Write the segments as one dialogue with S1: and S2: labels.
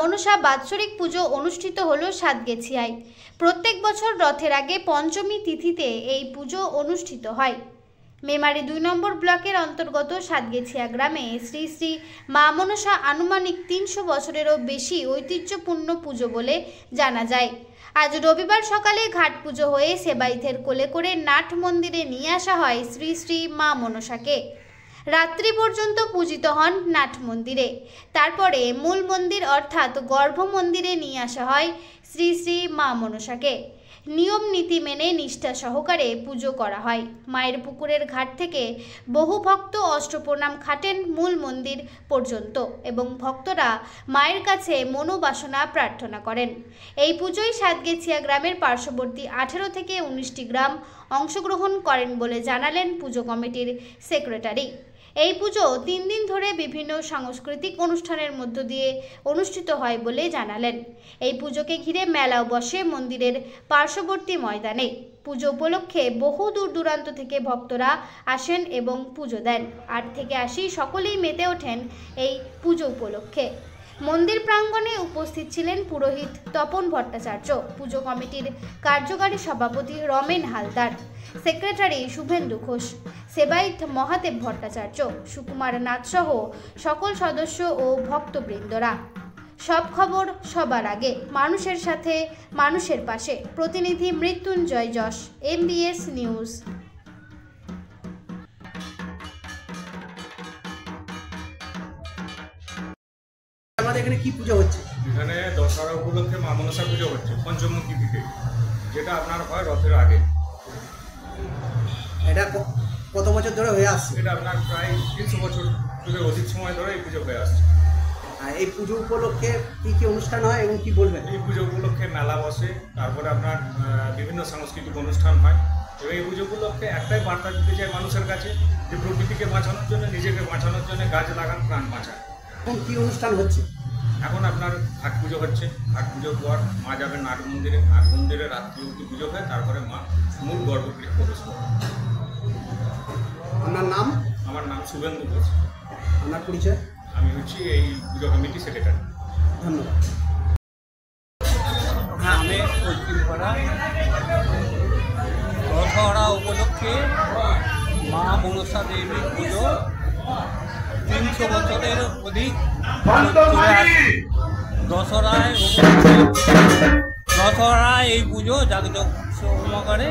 S1: মনসা বাৎসরিক পুজো অনুষ্ঠিত হলো সাতগেছিয়ায়। প্রত্যেক বছর রথের আগে পঞ্চমী তিথিতে এই পুজো অনুষ্ঠিত হয়। মেমারি 2 নম্বর ব্লকের অন্তর্গত সাতগেছিয়া গ্রামে শ্রী শ্রী মা মনসা আনুমানিক 300 বছরেরও বেশি ঐতিহ্যপূর্ণ পুজো বলে জানা যায়। আজ রবিবার সকালে ঘাট পুজো হয়ে সেবাইতের কোলে করে নাট মন্দিরে নিয়ে আসা হয় শ্রী শ্রী মা মনসাকে। রাত্রি পর্যন্ত পূজিত হন নাট মন্দিরে। তারপরে মূল মন্দির অর্থাৎ গর্ভ মন্দিরে নিয়ে আসা হয় শ্রী শ্রী মা মনসাকে। নিয়ম নীতি মেনে নিষ্ঠা সহকারে পুজো করা হয়। মায়ের পুকুরের ঘাট থেকে বহু ভক্ত অষ্টপ্রণাম খাটেন মূল মন্দির পর্যন্ত এবং ভক্তরা মায়ের কাছে মনোবাসনা প্রার্থনা করেন। এই পুজোয় সাতগেছিয়া গ্রামের পার্শ্ববর্তী 18 থেকে 19টি গ্রাম অংশগ্রহণ করেন বলে জানালেন পুজো কমিটির সেক্রেটারি। এই পুজো 3 দিন ধরে বিভিন্ন সাংস্কৃতিক অনুষ্ঠানের মধ্য দিয়ে অনুষ্ঠিত হয় বলে জানালেন। এই পুজোকে ঘিরে মেলাও বসে মন্দিরের পার্শ্ববর্তী ময়দানে। পুজো উপলক্ষে বহু দূর দূরান্ত থেকে ভক্তরা আসেন এবং পুজো দেন। 8 থেকে 80 সকলেই মেতে ওঠেন এই পুজো উপলক্ষে। মন্দির প্রাঙ্গণে উপস্থিত ছিলেন পুরোহিত তপন ভট্টাচার্য, পুজো কমিটির কার্যকারী সভাপতি রমেন হালদার, সেক্রেটারি শুভেন্দু ঘোষ, সেবাইত মহাদেব ভট্টাচার্য, সুকুমার নাথ সহ সকল সদস্য ও ভক্তবৃন্দরা। সব খবর সবার আগে, মানুষের সাথে মানুষের পাশে। প্রতিনিধি মৃত্যুঞ্জয় যশ, MBS নিউজ।
S2: আমাদের এখানে কি পুজো হচ্ছে?
S3: এখানে দশহরা উপলক্ষে মা মনসা পুজো হচ্ছে পঞ্চমী তিথিতে, যেটা আপনার হয় রথের আগে।
S2: এটা কত বছর ধরে হয়ে আসছে?
S3: এটা আপনার প্রায় 300 বছর ধরে, অধিক সময় ধরে এই পুজো হয়ে আসছে।
S2: আর এই পুজো উপলক্ষে কি কি অনুষ্ঠান হয় এবং কি বলবেন?
S3: এই পুজো উপলক্ষে মেলা বসে, তারপরে আপনার বিভিন্ন সাংস্কৃতিক অনুষ্ঠান হয়। এবং এই পুজো উপলক্ষে একটাই বার্তা দিতে চাই মানুষের কাছে, যে প্রকৃতিকে বাঁচানোর জন্য, নিজেকে বাঁচানোর জন্য গাছ লাগান, প্রাণ বাঁচান।
S2: এখন কি অনুষ্ঠান হচ্ছে?
S3: এখন আপনার ঘাট পুজো হচ্ছে। ঘাট পুজোর পর মা যাবেন নাট মন্দিরে। নাট মন্দিরে রাত্রি অবধি পুজো হয়, তারপরে মা মূল গর্ভগৃহে প্রবেশ করে।
S2: আপনার নাম?
S3: আমার নাম শুভেন্দু ঘোষ।
S2: আপনার পরিচয়?
S3: আমি হচ্ছি এই পুজো কমিটি সেক্রেটারি।
S2: ধন্যবাদ।
S4: আমি পশ্চিমপাড়া দশহরা উপলক্ষে মা মনসা দেবীর পুজো 300 বছরের অধিক দশহরায় এই পুজো জাঁকজমক সহকারে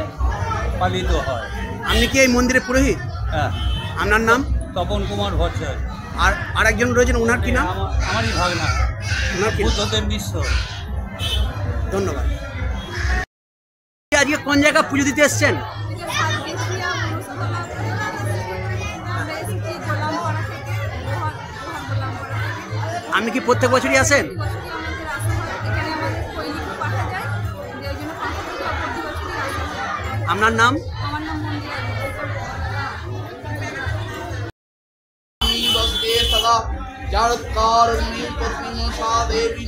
S4: পালিত হয়।
S2: আপনি কি এই মন্দিরের পুরোহিত?
S4: হ্যাঁ।
S2: আপনার নাম?
S4: তপন কুমার ভট্টাচার্য।
S2: আর আরেকজন রয়েছেন, ওনার কি নাম?
S4: আমারই ভাগনা,
S2: ওনার কি?
S4: বুদ্ধদেব মিশ্র।
S2: ধন্যবাদ। আজকে কোন জায়গায় পুজো দিতে এসছেন? আপনি কি প্রত্যেক বছরই আসেন? আপনার নাম?
S5: দেবী